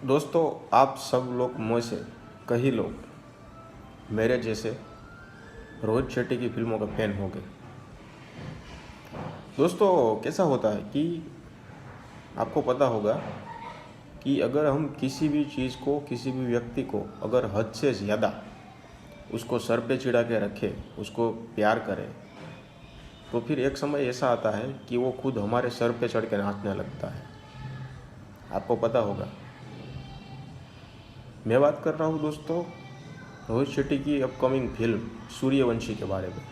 दोस्तों, आप सब लोग में से कई लोग मेरे जैसे रोहित शेट्टी की फिल्मों का फ़ैन हो गए। दोस्तों, कैसा होता है कि आपको पता होगा कि अगर हम किसी भी चीज़ को, किसी भी व्यक्ति को अगर हद से ज़्यादा उसको सर पे चिढ़ा के रखें, उसको प्यार करें, तो फिर एक समय ऐसा आता है कि वो खुद हमारे सर पे चढ़ के नाचने लगता है। आपको पता होगा मैं बात कर रहा हूँ दोस्तों रोहित शेट्टी की अपकमिंग फिल्म सूर्यवंशी के बारे में।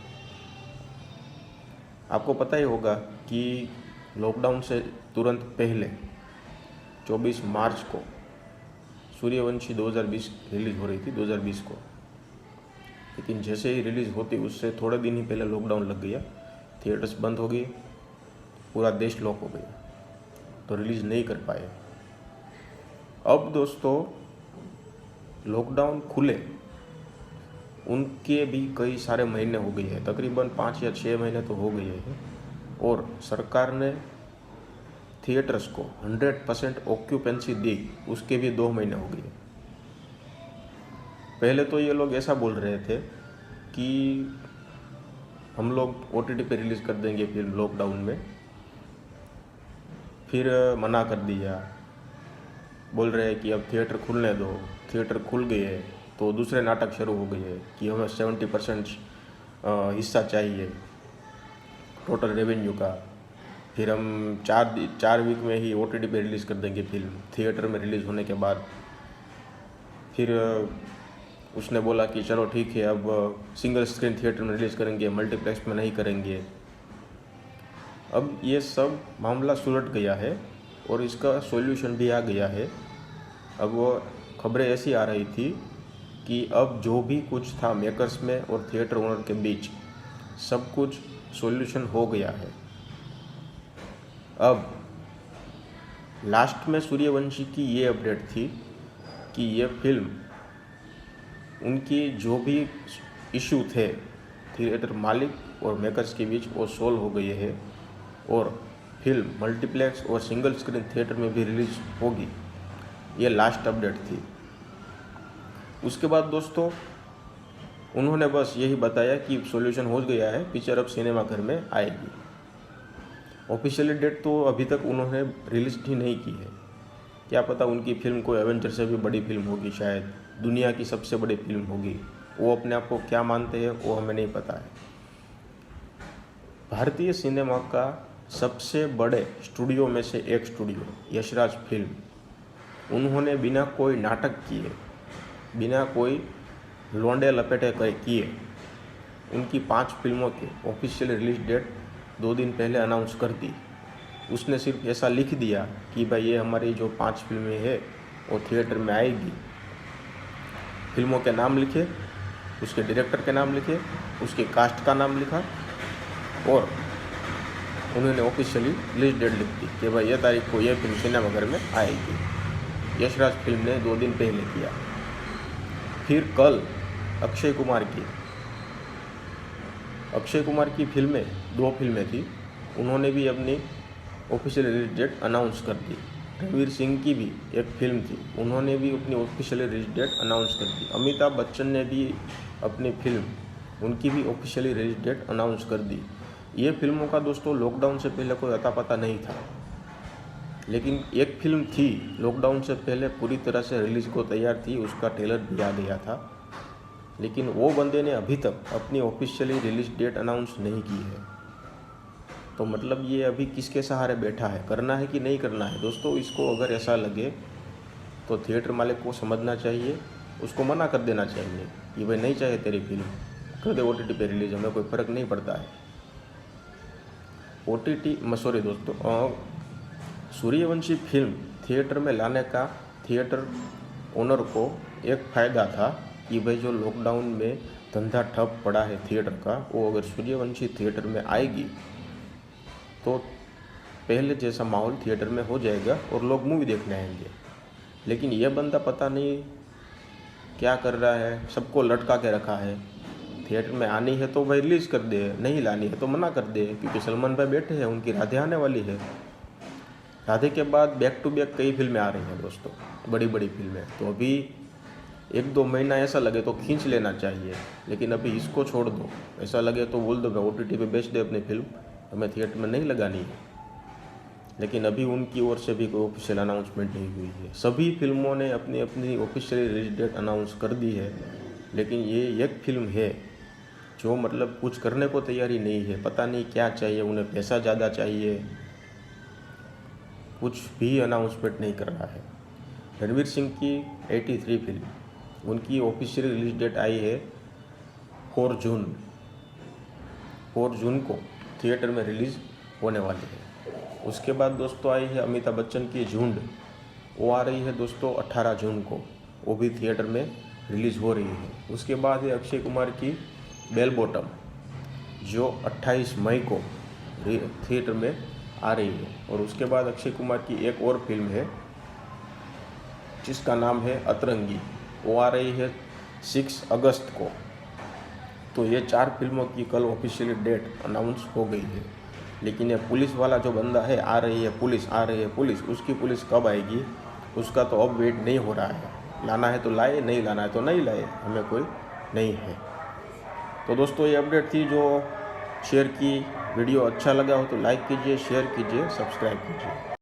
आपको पता ही होगा कि लॉकडाउन से तुरंत पहले 24 मार्च को सूर्यवंशी 2020 रिलीज़ हो रही थी, 2020 को। लेकिन जैसे ही रिलीज़ होती उससे थोड़े दिन ही पहले लॉकडाउन लग गया, थिएटर्स बंद हो गए, पूरा देश लॉक हो गया, तो रिलीज़ नहीं कर पाए। अब दोस्तों लॉकडाउन खुले उनके भी कई सारे महीने हो गए हैं, तकरीबन 5 या 6 महीने तो हो गए हैं, और सरकार ने थिएटर्स को 100% ऑक्यूपेंसी दी, उसके भी 2 महीने हो गए। पहले तो ये लोग ऐसा बोल रहे थे कि हम लोग OTT पे रिलीज़ कर देंगे फिल्म लॉकडाउन में, फिर मना कर दिया, बोल रहे हैं कि अब थिएटर खुलने दो। थिएटर खुल गए तो दूसरे नाटक शुरू हो गए कि हमें 70% हिस्सा चाहिए टोटल रेवेन्यू का, फिर हम चार वीक में ही OTT पे रिलीज़ कर देंगे फिल्म। थिएटर में रिलीज़ होने के बाद फिर उसने बोला कि चलो ठीक है, अब सिंगल स्क्रीन थिएटर में रिलीज़ करेंगे, मल्टीप्लेक्स में नहीं करेंगे। अब ये सब मामला सुलट गया है और इसका सॉल्यूशन भी आ गया है। अब वो खबरें ऐसी आ रही थी कि अब जो भी कुछ था मेकर्स में और थिएटर ओनर के बीच, सब कुछ सॉल्यूशन हो गया है। अब लास्ट में सूर्यवंशी की ये अपडेट थी कि ये फिल्म, उनकी जो भी इशू थे थिएटर मालिक और मेकर्स के बीच, वो सोल्व हो गए हैं और फिल्म मल्टीप्लेक्स और सिंगल स्क्रीन थिएटर में भी रिलीज़ होगी। ये लास्ट अपडेट थी। उसके बाद दोस्तों उन्होंने बस यही बताया कि सॉल्यूशन हो गया है, पिक्चर अब सिनेमाघर में आएगी। ऑफिशियली डेट तो अभी तक उन्होंने रिलीज ही नहीं की है। क्या पता उनकी फिल्म कोई एवेंजर से भी बड़ी फिल्म होगी, शायद दुनिया की सबसे बड़ी फिल्म होगी। वो अपने आप को क्या मानते हैं वो हमें नहीं पता है। भारतीय सिनेमा का सबसे बड़े स्टूडियो में से एक स्टूडियो यशराज फिल्म, उन्होंने बिना कोई नाटक किए, बिना कोई लौंडे लपेटे किए, उनकी 5 फिल्मों की ऑफिशियल रिलीज डेट 2 दिन पहले अनाउंस कर दी। उसने सिर्फ ऐसा लिख दिया कि भाई ये हमारी जो 5 फिल्में हैं वो थिएटर में आएगी। फिल्मों के नाम लिखे, उसके डायरेक्टर के नाम लिखे, उसके कास्ट का नाम लिखा और उन्होंने ऑफिशियली रिलीज डेट लिख दी कि भाई ये तारीख को ये फिल्म सिनेमाघर में आएगी। यशराज फिल्म ने 2 दिन पहले किया। फिर कल अक्षय कुमार की फिल्में, 2 फिल्में थी, उन्होंने भी अपनी ऑफिशियल रिलीज डेट अनाउंस कर दी। रणवीर सिंह की भी एक फिल्म थी, उन्होंने भी अपनी ऑफिशियल रिलीज डेट अनाउंस कर दी। अमिताभ बच्चन ने भी अपनी फिल्म, उनकी भी ऑफिशियली रिलीज डेट अनाउंस कर दी। ये फिल्मों का दोस्तों लॉकडाउन से पहले कोई अता पता नहीं था, लेकिन एक फिल्म थी लॉकडाउन से पहले पूरी तरह से रिलीज़ को तैयार थी, उसका ट्रेलर भी आ गया था, लेकिन वो बंदे ने अभी तक अपनी ऑफिशियली रिलीज डेट अनाउंस नहीं की है। तो मतलब ये अभी किसके सहारे बैठा है, करना है कि नहीं करना है। दोस्तों इसको अगर ऐसा लगे तो थिएटर मालिक को समझना चाहिए, उसको मना कर देना चाहिए कि भाई नहीं चाहिए तेरी फिल्म, कर दे OTT पे रिलीज, हमें कोई फ़र्क नहीं पड़ता है। दोस्तों सूर्यवंशी फिल्म थिएटर में लाने का थिएटर ओनर को एक फ़ायदा था कि भाई जो लॉकडाउन में धंधा ठप पड़ा है थिएटर का, वो अगर सूर्यवंशी थिएटर में आएगी तो पहले जैसा माहौल थिएटर में हो जाएगा और लोग मूवी देखने आएंगे। लेकिन यह बंदा पता नहीं क्या कर रहा है, सबको लटका के रखा है। थिएटर में आनी है तो भाई रिलीज़ कर दे, नहीं लानी है तो मना कर दे, क्योंकि सलमान भाई बैठे हैं, उनकी राधे आने वाली है। राधे के बाद बैक टू बैक कई फिल्में आ रही हैं दोस्तों, बड़ी बड़ी फिल्में। तो अभी 1-2 महीना ऐसा लगे तो खींच लेना चाहिए, लेकिन अभी इसको छोड़ दो। ऐसा लगे तो बोल दो मैं OTT पे बेच दे अपनी फिल्म, हमें थिएटर में नहीं लगानी है। लेकिन अभी उनकी ओर से भी कोई ऑफिशियल अनाउंसमेंट नहीं हुई है। सभी फिल्मों ने अपनी अपनी ऑफिशियल रिलीज डेट अनाउंस कर दी है, लेकिन ये एक फिल्म है जो मतलब कुछ करने को तैयारी नहीं है। पता नहीं क्या चाहिए उन्हें, पैसा ज़्यादा चाहिए, कुछ भी अनाउंसमेंट नहीं कर रहा है। रणवीर सिंह की 83 फिल्म, उनकी ऑफिशियल रिलीज डेट आई है 4 जून। 4 जून को थिएटर में रिलीज़ होने वाली है। उसके बाद दोस्तों आई है अमिताभ बच्चन की झुंड, वो आ रही है दोस्तों 18 जून को, वो भी थिएटर में रिलीज़ हो रही है। उसके बाद है अक्षय कुमार की बेल बॉटम, जो 28 मई को थिएटर में आ रही है। और उसके बाद अक्षय कुमार की एक और फिल्म है जिसका नाम है अतरंगी, वो आ रही है 6 अगस्त को। तो ये 4 फिल्मों की कल ऑफिशियली डेट अनाउंस हो गई है। लेकिन ये पुलिस वाला जो बंदा है, आ रही है पुलिस, आ रही है पुलिस, उसकी पुलिस कब आएगी उसका तो अब वेट नहीं हो रहा है। लाना है तो लाए, नहीं लाना है तो नहीं लाए, हमें कोई नहीं है। तो दोस्तों ये अपडेट थी जो शेयर की। वीडियो अच्छा लगा हो तो लाइक कीजिए, शेयर कीजिए, सब्सक्राइब कीजिए।